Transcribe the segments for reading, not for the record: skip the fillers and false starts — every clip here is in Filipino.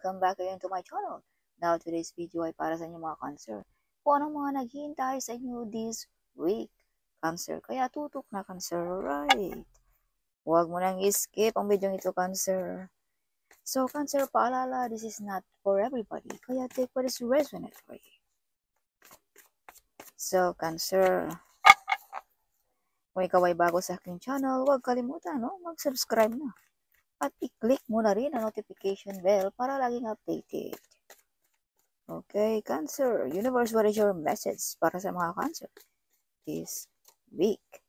welcome back again to my channel. Now, today's video ay para sa inyo mga Cancer. Kung anong mga naghihintay sa inyo this week, Cancer. Kaya tutok na Cancer, right? Huwag mo nang skip ang video ito, Cancer. So, Cancer, paalala, this is not for everybody. Kaya take what is resonant for you. So, Cancer, kung ikaw ay bago sa aking channel, huwag kalimutan, mag-subscribe na. At i-click mo na rin ang notification bell para laging updated. Okay, Cancer. Universe, what is your message para sa mga Cancer this week?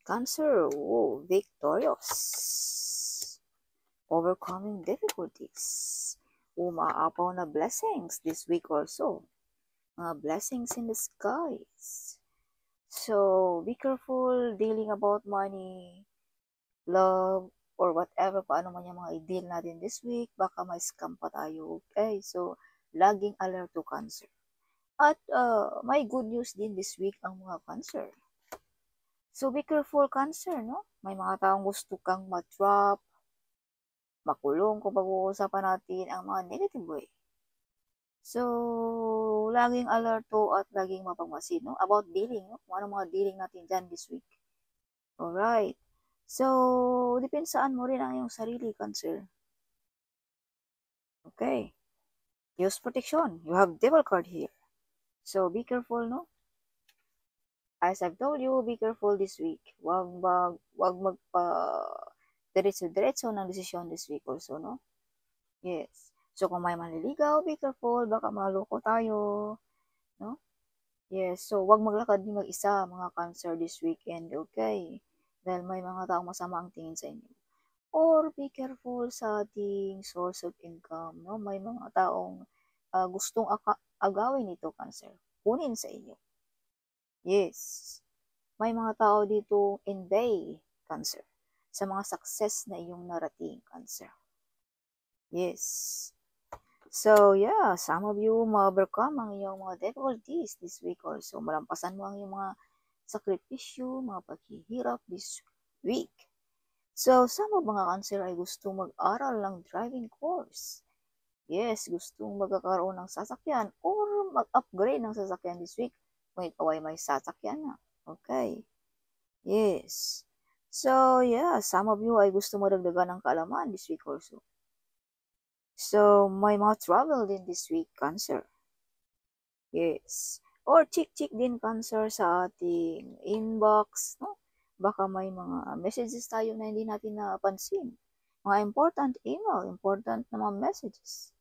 Cancer, victorious. Overcoming difficulties. Umaapaw na blessings this week also. Mga blessings in the skies. So, be careful dealing about money, love, or whatever, paano man yung mga i-deal natin this week, baka may scam pa tayo. Okay, so, laging alert to Cancer. At may good news din this week ang mga Cancer. So, be careful, Cancer, no? May mga taong gusto kang ma-trap, makulong kung pag-uusapan natin ang mga negative way. So, laging alerto at laging mapagmasid, no? About dealing, no? Kung ano mga dealing natin dyan this week. Alright. So, depensaan mo rin ang iyong sarili, Cancer. Okay. Use protection. You have devil card here. So, be careful, no? As I've told you, be careful this week. Wag magpa diretso ng desisyon this week also, no? Yes. So, kung may manliligaw, be careful. Baka maloko tayo, no? Yes. So, wag maglakad din mag-isa, mga Cancer, this weekend, okay? Dahil may mga taong masama ang tingin sa inyo. Or be careful sa ating source of income, no? May mga taong gustong agawin ito, Cancer. Kunin sa inyo. Yes. May mga tao dito envy, Cancer, sa mga success na iyong narating, Cancer. Yes. So, yeah, some of you ma-overcome ang iyong mga difficulties this week also. Malampasan mo ang iyong mga sakripisyo, mga paghihirap this week. So, some of mga Cancer ay gustong mag-aral ng driving course. Yes, gustong magkakaroon ng sasakyan or mag-upgrade ng sasakyan this week kung ikaw ay may sasakyan na. Okay. Yes. So, yeah, some of you ay gusto madagdagan ng kaalaman this week also. So, may mga travel din this week, Cancer. Yes. Or check din, Cancer, sa ating inbox, no? Baka may mga messages tayo na hindi natin napansin. Mga important email, important na mga messages.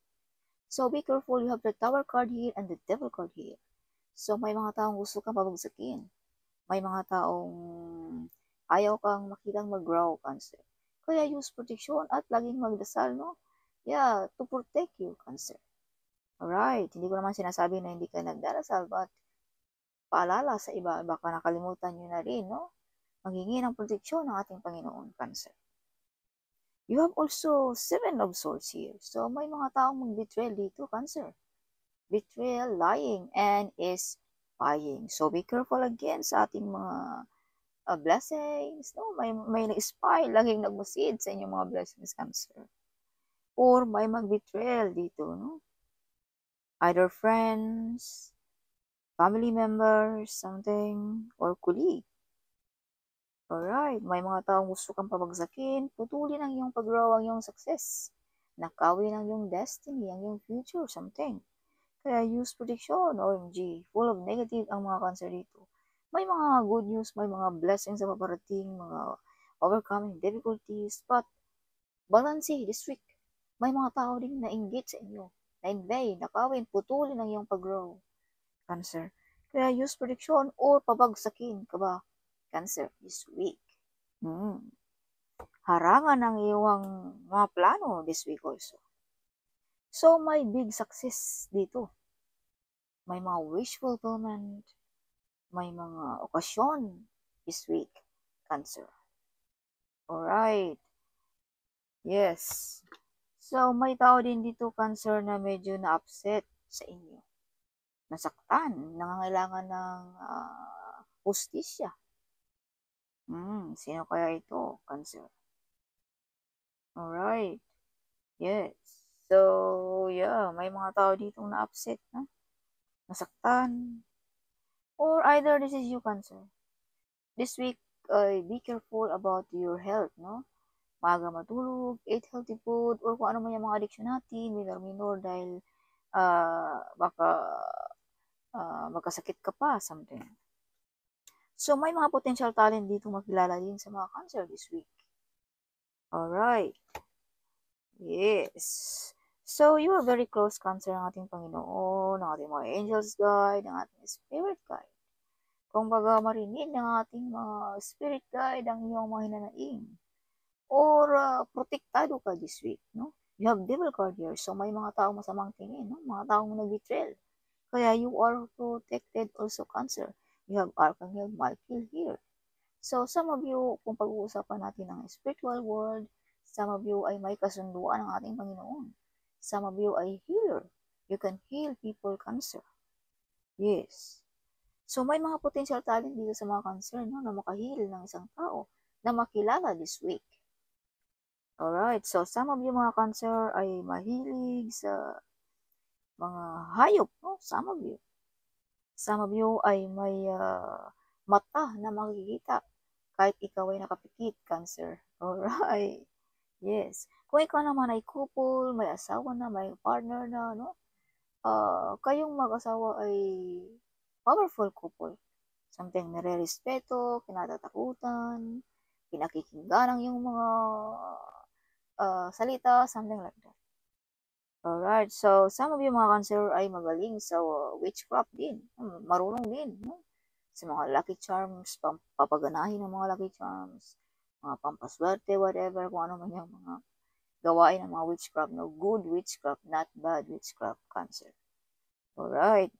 So, be careful. You have the Tower card here and the Devil card here. So, may mga taong gusto kang pabagsakin. May mga taong ayaw kang makitang mag-grow, Cancer. Kaya use protection at laging magdasal, no? Yeah, to protect you, Cancer. Alright, hindi ko naman sinasabi na hindi ka nagdarasal, but paalala sa iba, baka nakalimutan nyo na rin, no? Maghingi ng proteksyon ng ating Panginoon, Cancer. You have also 7 of Swords here. So, may mga taong mag-betrayal dito, Cancer. Betrayal, lying, and is spying. So, be careful again sa ating mga blessings, no? May nag-spy, laging nagmasid sa inyong mga blessings, Cancer. Or may mag-betrayal dito, no? Either friends, family members, something, or colleague. Alright, may mga taong gusto kang pabagsakin, putulin ang iyong pag-grow, ang iyong success. Nakawin ang iyong destiny, ang iyong future, something. Kaya use protection, OMG. Full of negative ang mga Cancer dito. May mga good news, may mga blessings na paparating, mga overcoming difficulties, but balance this week. May mga tao din na inggit sa inyo, na invade, nakawin, putulin ang iyong pag-grow, Cancer. Kaya use prediction or pabagsakin ka ba, Cancer, this week. Harangan ang iyong mga plano this week also. So, may big success dito. May mga wish fulfillment, may mga okasyon this week, Cancer. Alright. Yes. So, may tao din dito, Cancer, na medyo na-upset sa inyo. Nasaktan, nangangailangan ng hustisya. Sino kaya ito, Cancer? Alright. Yes. So, yeah, may mga tao ditong na-upset, no? Nasaktan. Or either this is you, Cancer. This week, be careful about your health, no? Maaga matulog, eat healthy food, or kung ano man yung mga addiction natin, minor dahil baka magkasakit ka pa, something. So, may mga potential talent dito makilala din sa mga Cancer this week. Alright. Yes. So, you are very close, Cancer, ng ating Panginoon, ng ating mga angels guide, ng ating spirit guide. Kung baga marinig ng ating mga spirit guide ang iyong mga hinanaing. Or protektado ka this week, no? You have devil card here, so may mga taong masamang tingin, no? Mga taong nag-betrayal. Kaya you are protected also, Cancer. You have Archangel Michael here. So, some of you, kung pag-uusapan natin ang spiritual world, some of you ay may kasunduan ng ating Panginoon. Some of you ay healer. You can heal people, Cancer. Yes. So, may mga potential talent dito sa mga Cancer, no, na makahil ng isang tao na makilala this week. Alright, so some of you mga Cancer ay mahilig sa mga hayop, no? Some of you. Some of you ay may mata na makikita kahit ikaw ay nakapikit, Cancer. Alright. Yes. Kung ikaw naman ay couple, may asawa na, may partner na, no? Kayong mag-asawa ay powerful couple. Something nare-respeto, kinatatakutan, pinakikinggan ang yung mga salita, something like that. Alright, so some of you mga Cancer ay magaling sa witchcraft din. Marunong din, no? Sa mga lucky charms, papaganahin ng mga lucky charms, mga pampaswerte, whatever, kung ano man yung mga gawain ng mga witchcraft, no? Good witchcraft, not bad witchcraft, Cancer. Alright,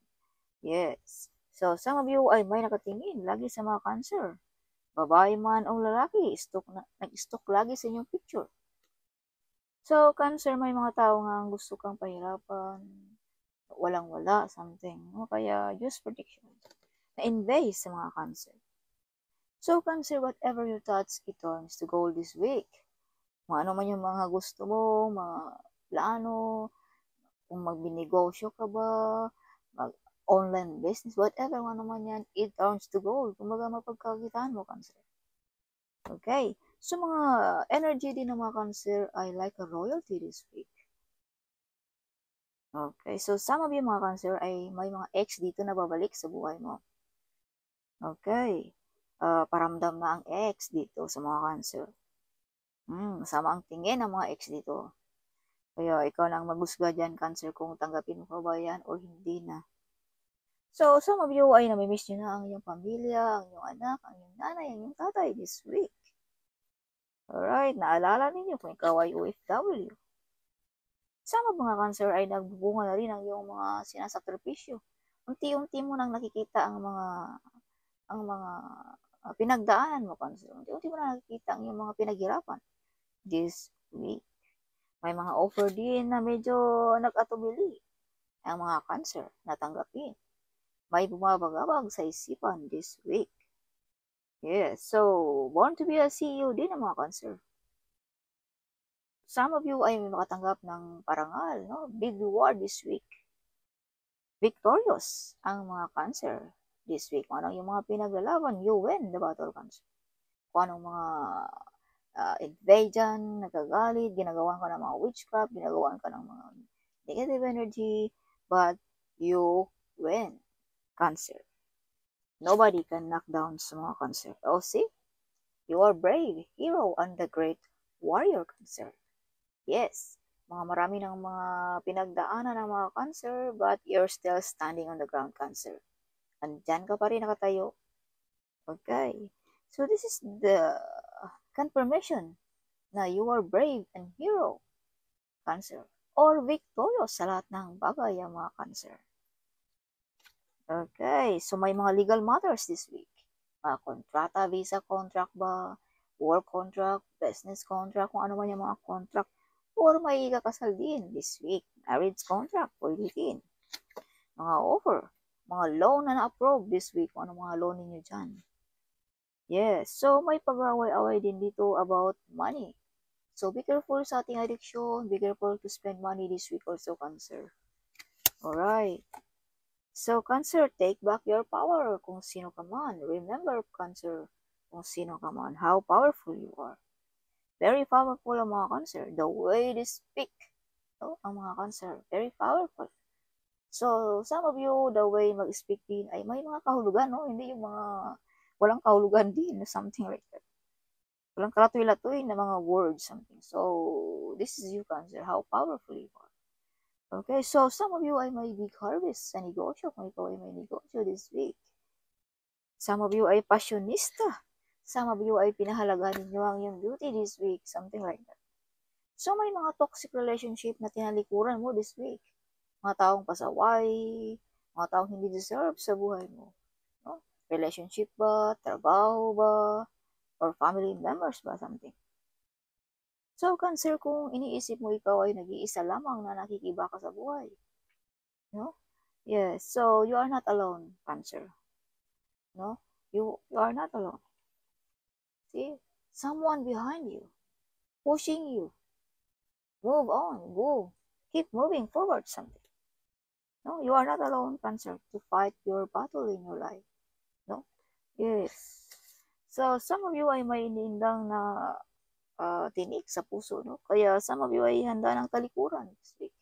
yes. So, some of you ay may nakatingin lagi sa mga Cancer. Babae man o lalaki, nag-stalk lagi sa inyong picture. So, Cancer, may mga tao nga gusto kang pahirapan, walang-wala, something. No? Kaya, use protection. Na-invade sa mga Cancer. So, Cancer, whatever you touch, it turns to gold this week. Kung ano man yung mga gusto mo, mga plano, kung magbinegosyo ka ba, mag-online business, whatever man naman yan, it turns to gold. Kumbaga, mapagkakitaan mo, Cancer. Okay. So, mga energy din ng mga Cancer ay like a royalty this week. Okay. So, some of you mga Cancer ay may mga ex dito na babalik sa buhay mo. Okay. Paramdam na ang ex dito sa mga Cancer. Masama ang tingin ng mga ex dito. Kaya ikaw lang maghusga dyan, Cancer, kung tanggapin mo pa ba yan o hindi na. So, some of you ay namimiss nyo na ang iyong pamilya, ang iyong anak, ang iyong nanay, ang iyong tatay this week. Alright, naalala ninyo kung ikaw ay OFW. Sama mga Cancer ay nagbubunga na rin ang iyong mga sinasakripisyo. Unti-unti mo nang nakikita ang mga pinagdaanan mo, Cancer. Unti-unti mo nang nakikita ang iyong mga pinaghirapan this week. May mga offer din na medyo nag-atubili ang mga Cancer na tanggapin. May bumabagabag sa isipan this week. Yes, so born to be a CEO din ang mga Cancer. Some of you ay makatanggap ng parangal, no? Big reward this week. Victorious ang mga Cancer this week. Kung anong yung mga pinaglalaban, you win the battle, Cancer. Kung anong mga invasion, nagagalit, ginagawan ka ng mga witchcraft, ginagawan ka ng mga negative energy, but you win, Cancer. Nobody can knock down sa mga Cancer. Oh, see? You are brave, hero, and the great warrior, Cancer. Yes, marami ng mga pinagdaanan ng mga Cancer, but you're still standing on the ground, Cancer. Andyan ka pa rin nakatayo. Okay. So this is the confirmation na you are brave and hero, Cancer. Or victorious sa lahat ng bagay ang mga Cancer. Okay. So may mga legal matters this week. Kontrata, visa contract ba, work contract, business contract, kung ano man yung mga contract. Or may kakasal din this week. Marriage contract, pwede din. Mga offer, mga loan na na-approve this week. Kung ano mga loan ninyo dyan. Yes, so may pag-away-away din dito about money. So, be careful sa ating addiction. Be careful to spend money this week also, Cancer. Alright. So, Cancer, take back your power kung sino ka man. Remember, Cancer, kung sino ka man, how powerful you are. Very powerful ang mga Cancer. The way they speak, ang mga Cancer, very powerful. So, some of you, the way mag-speak din ay may mga kahulugan, no? Hindi yung mga walang kahulugan din, something like that. Walang kalatoy-latoy na mga words, something. So, this is you, Cancer, how powerful you are. Okay, so some of you ay may big harvest sa negosyo kung ikaw ay may negosyo this week. Some of you ay passionista. Some of you ay pinahalagahan ninyo ang iyong beauty this week, something like that. So, may mga toxic relationship na tinalikuran mo this week. Mga taong pasaway, mga taong hindi deserve sa buhay mo. No? Relationship ba, trabaho ba, or family members ba, something. So, Cancer, kung iniisip mo ikaw ay nag-iisa lamang na nakikibaka sa buhay. No? Yes, so you are not alone, Cancer. No? You are not alone. See? Someone behind you, pushing you. Move on, go. Keep moving forward, something. No, you are not alone, Cancer, to fight your battle in your life. No? Yes. So, some of you ay may iniindang na tinik sa puso, no? Kaya some of you ay handa ng talikuran this week.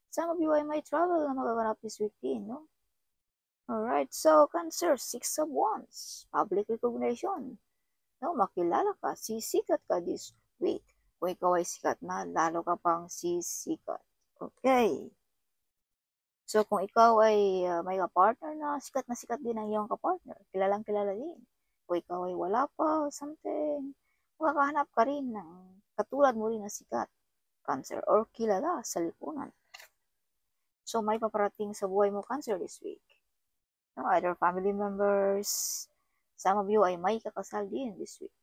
Some of you ay may travel na magaganap this week din, no? Alright, so Cancer, 6 of Wands, public recognition. No, makilala ka, sisikat ka this week. Kung ikaw ay sikat na, lalo ka pang sisikat. Okay. So, kung ikaw ay may ka-partner na sikat din ang iyong ka-partner, kilalang kilala din. Kung ikaw ay wala pa, something, makakahanap ka rin ng katulad mo rin na sikat, Cancer, or kilala sa lipunan. So, may paparating sa buhay mo, Cancer, this week. No, either family members, some of you ay may kakasal din this week.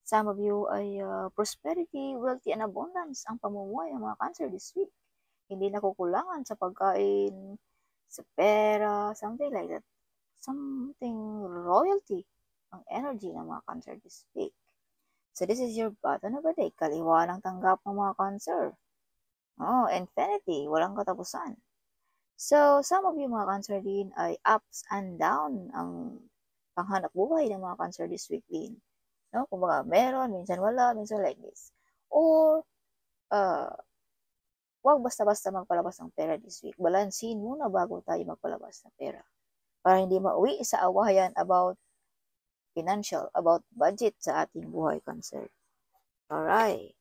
Some of you ay prosperity, wealthy, and abundance ang pamumuhay ng mga Cancer this week. Hindi nakukulangan sa pagkain, sa pera, something like that. Something royalty ang energy ng mga Cancer this week. So, this is your button of the day. Kaliwa ng tanggap ng mga Cancer. Oh, infinity. Walang katapusan. So, some of you mga Cancer din ay ups and down ang panghanap buhay ng mga Cancer this week din. No? Kumbaga, meron, minsan wala, minsan like this. Or, wag basta-basta magpalabas ng pera this week. Balansin muna bago tayo magpalabas ng pera. Para hindi mauwi sa awayan about financial, about budget sa ating buhay, Cancer. Alright.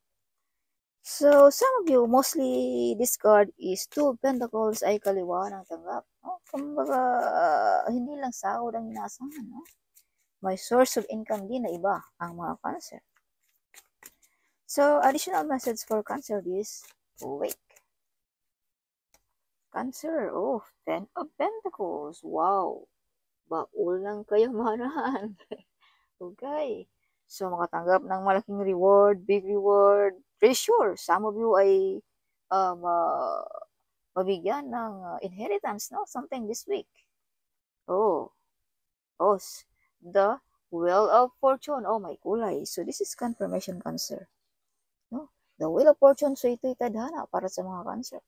So, some of you, mostly this card is 2 of Pentacles ay kaliwa ng tanggap. No? Kumbaga, hindi lang sahod ang inaasahan. No? May source of income din na iba ang mga Cancer. So, additional message for Cancer is wake. Cancer, 10 of Pentacles. Wow. Baul ng kayamanan. Okay. So, makatanggap ng malaking reward, big reward. Treasure. Some of you ay mabigyan ng inheritance, no? Something this week. The Wheel of Fortune. Oh, may kulay. So, this is confirmation, Cancer. No? The Wheel of Fortune, so ito'y tadhana para sa mga Cancer.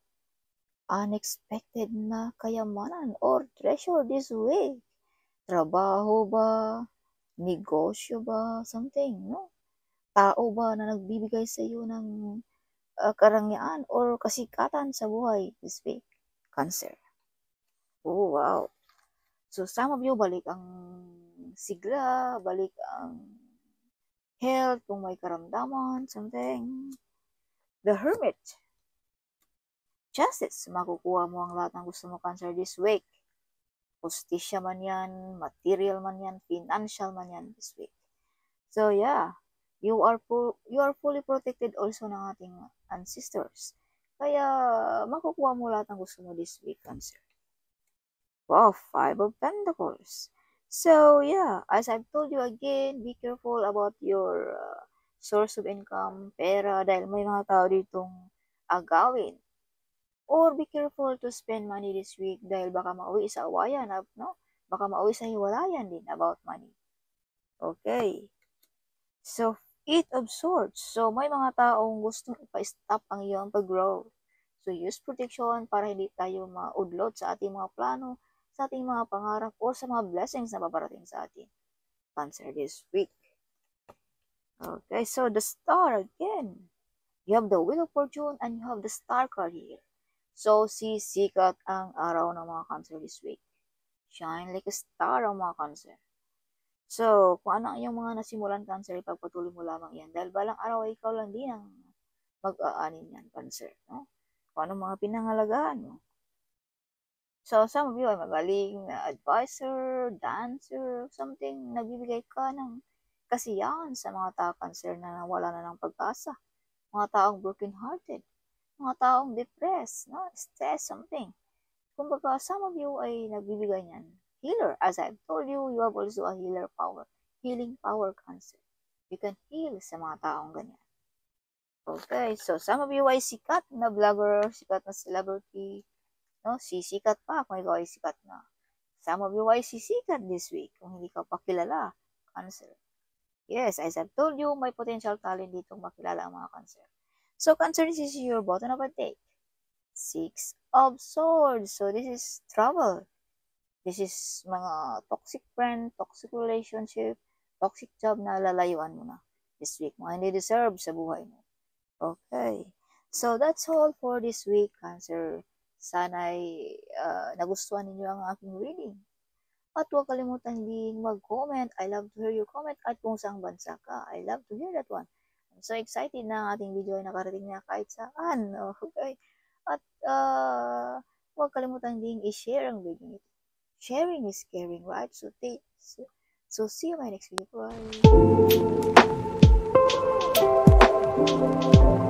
Unexpected na kayamanan or treasure this week. Trabaho ba? Negosyo ba? Something, no? Tao ba na nagbibigay sa iyo ng karangyaan or kasikatan sa buhay this week? Cancer. Oh, wow. So, some of you, balik ang sigla, balik ang health, kung may karamdaman, something. The Hermit. Justice. Makukuha mo ang lahat ng gusto mo, Cancer, this week. Justisya man yan, material man yan, financial man yan this week. So, yeah. You are fully protected also ng ating ancestors. Kaya, makukuha mo lahat ng gusto mo this week, Cancer. Wow, 5 of Pentacles. So, yeah, as I've told you again, be careful about your source of income, pera, dahil may mga tao ditong agawin. Or be careful to spend money this week dahil baka mauwi sa awayan, no? Baka mauwi sa hiwalayan din about money. Okay. So, Eight of Swords. So, may mga taong gustong ipa-stop ang iyong pag-grow. So, use protection para hindi tayo maudlot sa ating mga plano, sa ating mga pangarap, o sa mga blessings na paparating sa atin. Cancer this week. Okay, so the star again. You have the Wheel of Fortune and you have the Star card here. So, sisikat ang araw ng mga Cancer this week. Shine like a star ang mga Cancer. So, kung ano ang iyong mga nasimulan, Cancer, ipagpatuloy mo lamang yan. Dahil balang araw ay ikaw lang din ang mag-aanin yan, Cancer. No? Kung ano mga pinangalagaan mo. So, some of you ay magaling na advisor, dancer, something, nagbibigay ka ng kasiyahan sa mga tao, Cancer, na nawala na ng pag-asa. Mga taong broken-hearted. Mga taong depressed, no? Stress, something. Kumbaga, some of you ay nagbibigay niyan. Healer, as I've told you, you have also a healer power. Healing power, Cancer. You can heal sa mga taong ganyan. Okay, so some of you ay sikat na vlogger, sikat na celebrity, no? Sisikat pa kung ikaw ay sikat na. Some of you ay sisikat this week kung hindi ka pa kilala, Cancer. Yes, as I've told you, may potential talent ditong makilala ang mga Cancer. So, Cancer, this is your bottom of a deck. Six of Swords. So, this is trouble. This is mga toxic friend, toxic relationship, toxic job na lalayuan mo na this week. Mga hindi deserve sa buhay mo. Okay. So, that's all for this week, Cancer. Sana'y nagustuhan ninyo ang aking reading. At huwag kalimutan din mag-comment. I love to hear your comment. At kung saang bansa ka, I love to hear that one. I'm so excited na ang ating video ay nakarating na kahit saan. Okay. At huwag kalimutan din i-share ang video nito. Sharing is caring, right? So see you in my next video. Bye.